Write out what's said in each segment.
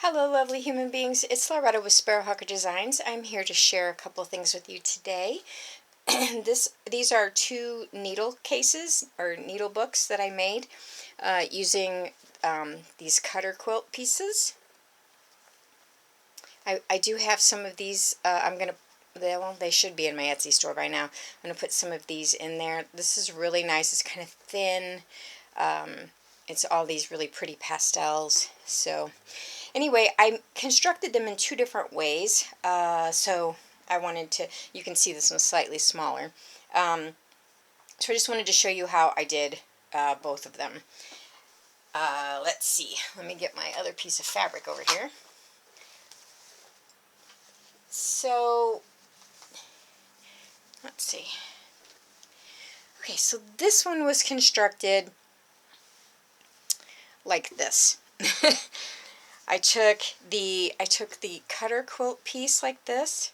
Hello lovely human beings, it's Lauretta with Sparrowhawker Designs. I'm here to share a couple of things with you today. These are two needle cases, or needle books that I made using these cutter quilt pieces. I do have some of these, they should be in my Etsy store by now. I'm going to put some of these in there. This is really nice, it's kind of thin. It's all these really pretty pastels. So anyway, I constructed them in two different ways. So I wanted to, you can see this one's slightly smaller. So I just wanted to show you how I did both of them. Let's see, let me get my other piece of fabric over here. So, let's see. Okay, so this one was constructed like this. I took the cutter quilt piece like this,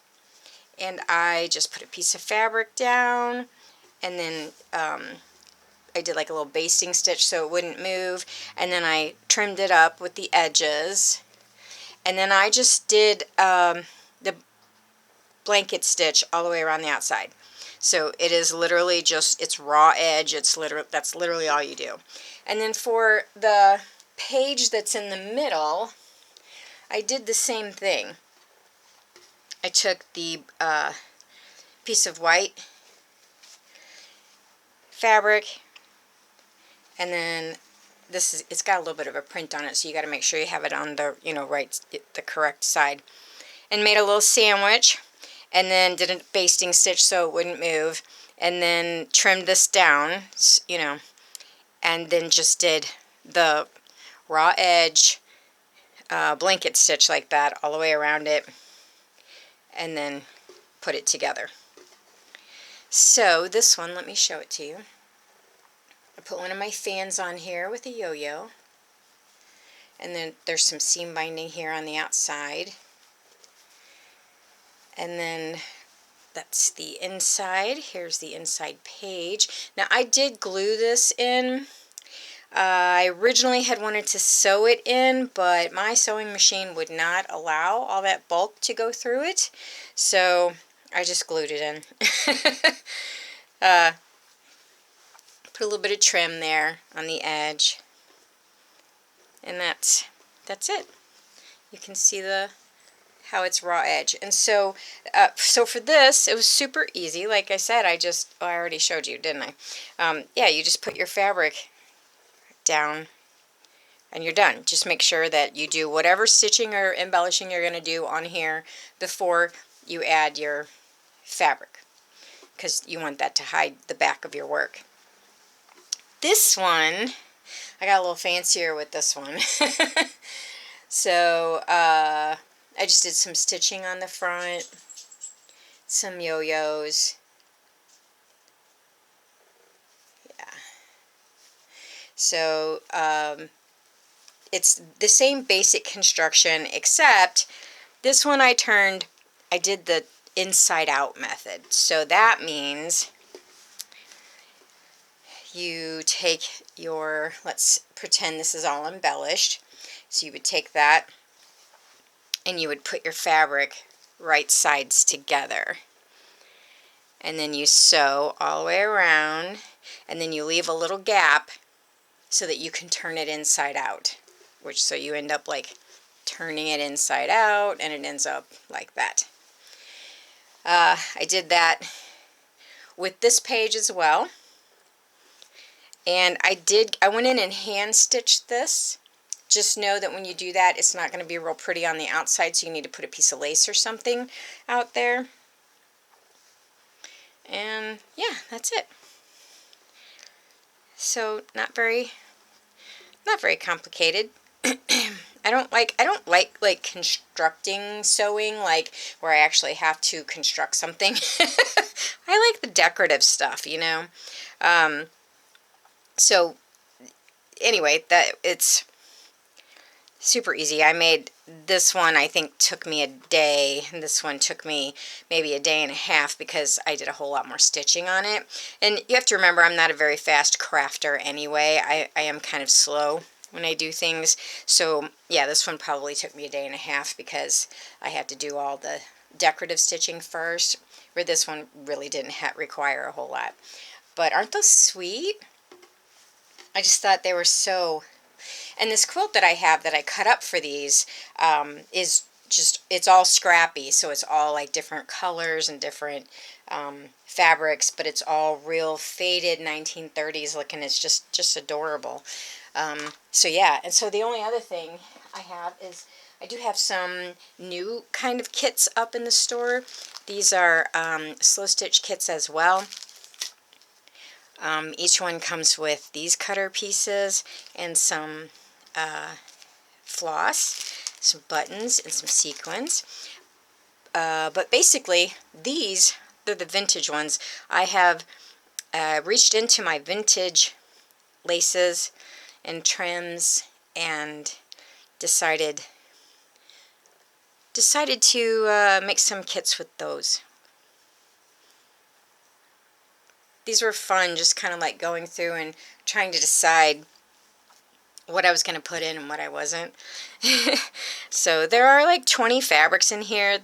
and I just put a piece of fabric down, and then I did like a little basting stitch so it wouldn't move, and then I trimmed it up with the edges, and then I just did the blanket stitch all the way around the outside. So it is literally just, it's raw edge, that's literally all you do. And then for the page that's in the middle, I did the same thing. I took the piece of white fabric, and then it's got a little bit of a print on it, so you got to make sure you have it on the the correct side, and made a little sandwich, and then did a basting stitch so it wouldn't move, and then trimmed this down, and then just did the raw edge blanket stitch like that all the way around it, and then put it together. So this one, let me show it to you. I put one of my fans on here with a yo-yo, and then there's some seam binding here on the outside, and then that's the inside. Here's the inside page. Now I did glue this in. I originally had wanted to sew it in, but my sewing machine would not allow all that bulk to go through it, so I just glued it in. Put a little bit of trim there on the edge, and that's it. You can see how it's raw edge. And so for this, it was super easy. Like I said, I already showed you, didn't I? Yeah, you just put your fabric down and you're done. Just make sure that you do whatever stitching or embellishing you're going to do on here before you add your fabric, because you want that to hide the back of your work. This one, I got a little fancier with this one. So I just did some stitching on the front, some yo-yos. Yeah. So it's the same basic construction, except this one I did the inside out method. So that means you take let's pretend this is all embellished. So you would take that and you would put your fabric right sides together. And then you sew all the way around, and then you leave a little gap so that you can turn it inside out. So you end up like turning it inside out, and it ends up like that. I did that with this page as well. And I went in and hand stitched this. Just know that when you do that, it's not going to be real pretty on the outside, so you need to put a piece of lace or something out there. And yeah, that's it. So not very complicated. I don't like constructing sewing, like where I actually have to construct something. I like the decorative stuff, So anyway, it's super easy. I made this one, I think, took me a day. This one took me maybe a day and a half because I did a whole lot more stitching on it. And you have to remember, I'm not a very fast crafter anyway. I am kind of slow when I do things. So yeah, this one probably took me a day and a half because I had to do all the decorative stitching first, where this one really didn't require a whole lot. But aren't those sweet? I just thought they were so... And this quilt that I have that I cut up for these is just, it's all scrappy, so it's all like different colors and different fabrics, but it's all real faded 1930s looking. It's just adorable. So yeah, and so the only other thing I have is I do have some new kind of kits up in the store. These are slow stitch kits as well. Each one comes with these cutter pieces and some floss, some buttons, and some sequins. But basically, they're the vintage ones. I have reached into my vintage laces and trims and decided to make some kits with those. These were fun, just kind of like going through and trying to decide what I was going to put in and what I wasn't. So there are like 20 fabrics in here.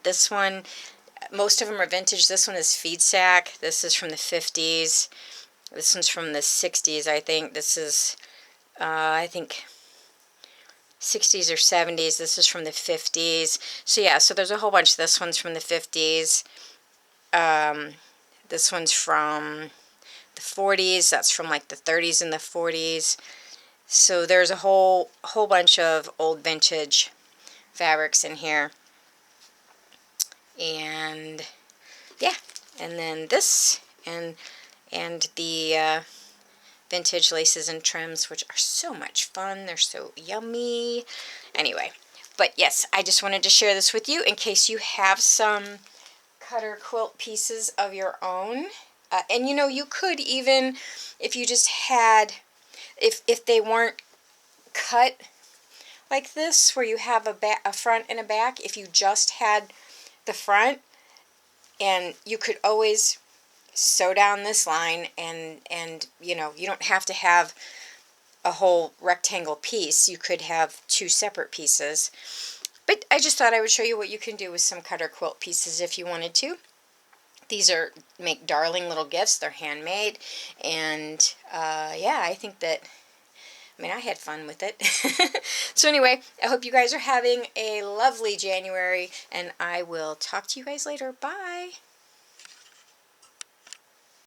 This one, most of them are vintage. This one is feed sack. This is from the 50s. This one's from the 60s, I think. This is, I think, 60s or 70s. This is from the 50s. So yeah, so there's a whole bunch. This one's from the 50s. This one's from the 40s. That's from like the 30s and the 40s. So there's a whole bunch of old vintage fabrics in here. And yeah, and then this and the vintage laces and trims, which are so much fun. They're so yummy. Anyway, but yes, I just wanted to share this with you in case you have some cutter quilt pieces of your own. And you know, you could even, if you just had, if they weren't cut like this, where you have a front and a back, if you just had the front, and you could always sew down this line, and you know, you don't have to have a whole rectangle piece. You could have two separate pieces. But I just thought I would show you what you can do with some cutter quilt pieces if you wanted to. These make darling little gifts. They're handmade, and yeah, I think that, I mean, I had fun with it. So anyway, I hope you guys are having a lovely January, and I will talk to you guys later. Bye!